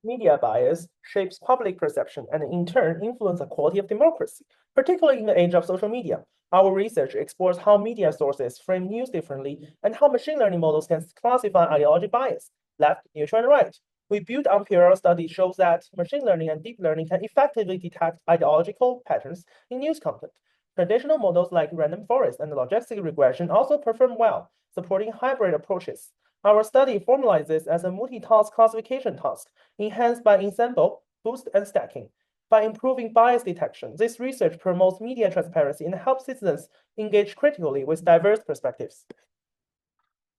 Media bias shapes public perception and in turn influence the quality of democracy, particularly in the age of social media. Our research explores how media sources frame news differently and how machine learning models can classify ideology bias, left, neutral, and right. We built on parallel study shows that machine learning and deep learning can effectively detect ideological patterns in news content. Traditional models like random forest and logistic regression also perform well, supporting hybrid approaches. Our study formalizes this as a multi-task classification task, enhanced by ensemble, boost, and stacking. By improving bias detection, this research promotes media transparency and helps citizens engage critically with diverse perspectives.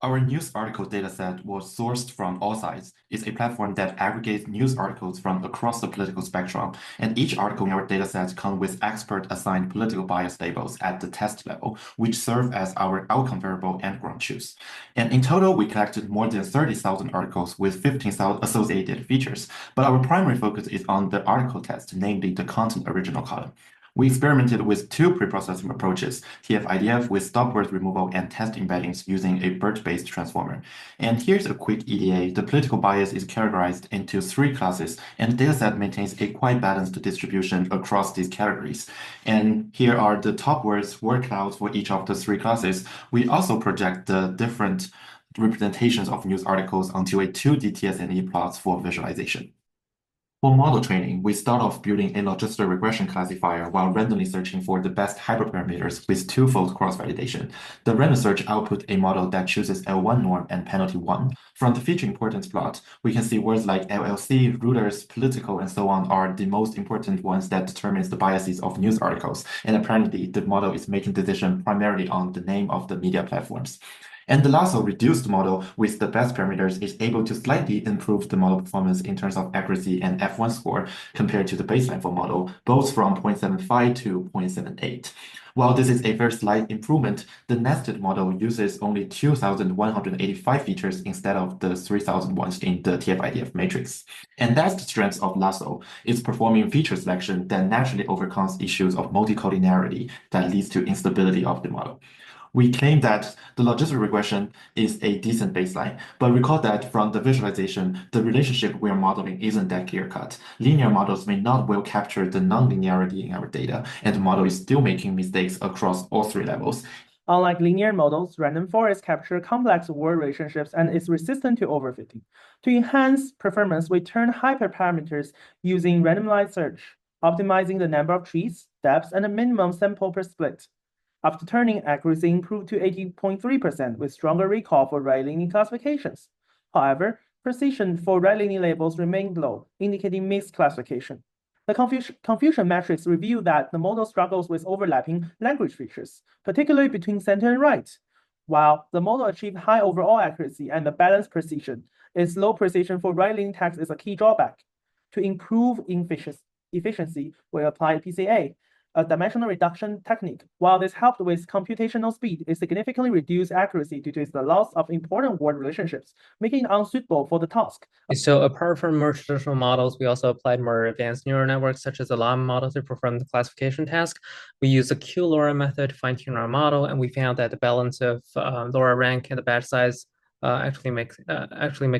Our news article dataset was sourced from all sides. It's a platform that aggregates news articles from across the political spectrum, and each article in our dataset comes with expert-assigned political bias labels at the test level, which serve as our outcome variable and ground truth. And in total, we collected more than 30,000 articles with 15,000 associated features, but our primary focus is on the article test, namely the content original column. We experimented with two preprocessing approaches, TF-IDF with stop word removal and test embeddings using a BERT-based transformer. And here's a quick EDA. The political bias is categorized into three classes, and the dataset maintains a quite balanced distribution across these categories. And here are the top words, word clouds for each of the three classes. We also project the different representations of news articles onto a 2D TSNE plots for visualization. For model training, we start off building a logistic regression classifier while randomly searching for the best hyperparameters with twofold cross-validation. The random search output a model that chooses L1 norm and penalty 1. From the feature importance plot, we can see words like LLC, rooters, political, and so on are the most important ones that determines the biases of news articles. And apparently, the model is making decision primarily on the name of the media platforms. And the Lasso reduced model with the best parameters is able to slightly improve the model performance in terms of accuracy and F1 score compared to the baseline for model, both from 0.75 to 0.78. While this is a very slight improvement, the nested model uses only 2,185 features instead of the 3,000 ones in the TF-IDF matrix. And that's the strength of Lasso. It's performing feature selection that naturally overcomes issues of multicollinearity that leads to instability of the model. We claim that the logistic regression is a decent baseline, but recall that from the visualization, the relationship we are modeling isn't that clear-cut. Linear models may not well capture the nonlinearity in our data, and the model is still making mistakes across all three levels. Unlike linear models, random forests capture complex word relationships and is resistant to overfitting. To enhance performance, we turn hyperparameters using randomized search, optimizing the number of trees, depths, and the minimum sample per split. After turning, accuracy improved to 80.3% with stronger recall for right-leaning classifications. However, precision for right-leaning labels remained low, indicating mixed classification. The confusion metrics reveal that the model struggles with overlapping language features, particularly between center and right. While the model achieved high overall accuracy and balanced precision, its low precision for right-leaning text is a key drawback. To improve efficiency, we applied PCA, a dimensional reduction technique. While this helped with computational speed, it significantly reduced accuracy due to the loss of important word relationships, making it unsuitable for the task. So apart from more traditional models, we also applied more advanced neural networks, such as the llama model, to perform the classification task. We used the Q-LoRa method to fine-tune our model, and we found that the balance of LoRa rank and the batch size actually make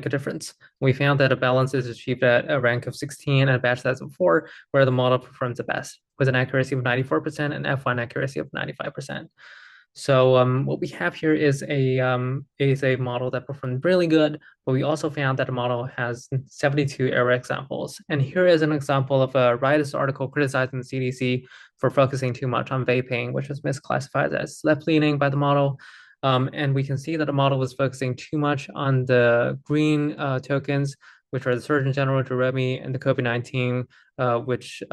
a difference. We found that a balance is achieved at a rank of 16 and a batch size of 4, where the model performs the best, with an accuracy of 94% and F1 accuracy of 95%. So what we have here is a model that performed really good, but we also found that the model has 72 error examples. And here is an example of a Riotous article criticizing the CDC for focusing too much on vaping, which was misclassified as left-leaning by the model. And we can see that the model was focusing too much on the green tokens, which are the Surgeon General, Jeremy, and the COVID-19, which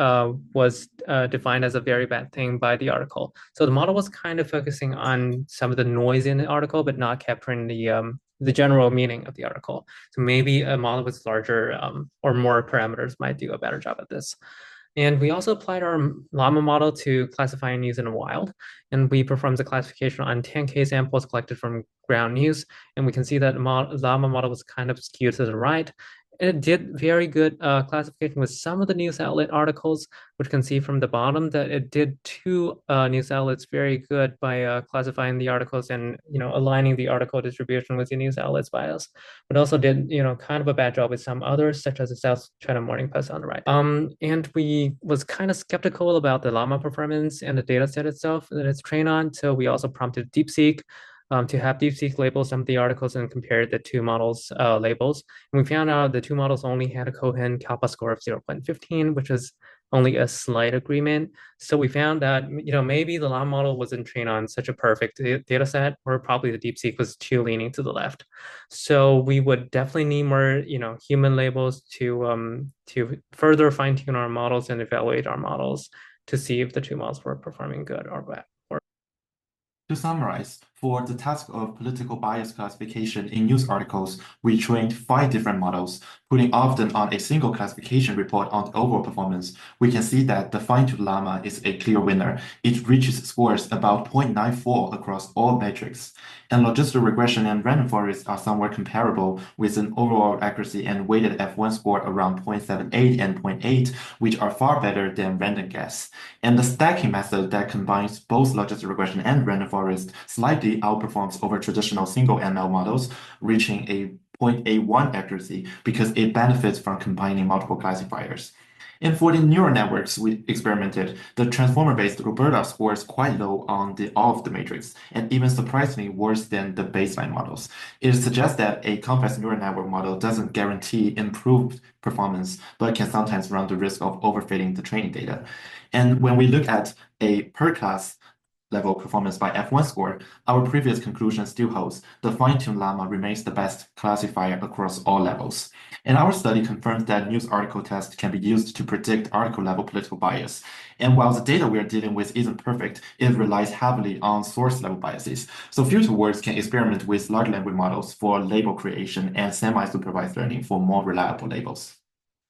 was defined as a very bad thing by the article. So the model was kind of focusing on some of the noise in the article, but not capturing the general meaning of the article. So maybe a model with larger or more parameters might do a better job at this. And we also applied our llama model to classify news in the wild. And we performed the classification on 10K samples collected from ground news. And we can see that the llama model was kind of skewed to the right. It did very good classification with some of the news outlet articles, which you can see from the bottom that it did two news outlets very good by classifying the articles and aligning the article distribution with the news outlets bias, but also did kind of a bad job with some others, such as the South China Morning Post on the right. And we was kind of skeptical about the llama performance and the data set itself that it's trained on, so we also prompted DeepSeek to have DeepSeek label some of the articles and compare the two models' labels. And we found out the two models only had a Cohen kappa score of 0.15, which is only a slight agreement. So we found that maybe the llama model wasn't trained on such a perfect data set, or probably the DeepSeek was too leaning to the left. So we would definitely need more human labels to further fine-tune our models and evaluate our models to see if the two models were performing good or bad. To summarize, for the task of political bias classification in news articles, we trained 5 different models, putting all of them on a single classification report on the overall performance. We can see that the fine-tuned llama is a clear winner. It reaches scores about 0.94 across all metrics. And logistic regression and random forest are somewhat comparable, with an overall accuracy and weighted F1 score around 0.78 and 0.8, which are far better than random guess. And the stacking method that combines both logistic regression and random forest slightly outperforms over traditional single ML models, reaching a 0.81 accuracy because it benefits from combining multiple classifiers. And for the neural networks we experimented, the transformer-based Roberta scores quite low on all of the matrix, and even surprisingly worse than the baseline models. It suggests that a complex neural network model doesn't guarantee improved performance, but can sometimes run the risk of overfitting the training data. And when we look at a per class level performance by F1 score, our previous conclusion still holds. The fine-tuned llama remains the best classifier across all levels. And our study confirms that news article test can be used to predict article level political bias. And while the data we are dealing with isn't perfect, it relies heavily on source level biases. So future works can experiment with large language models for label creation and semi-supervised learning for more reliable labels.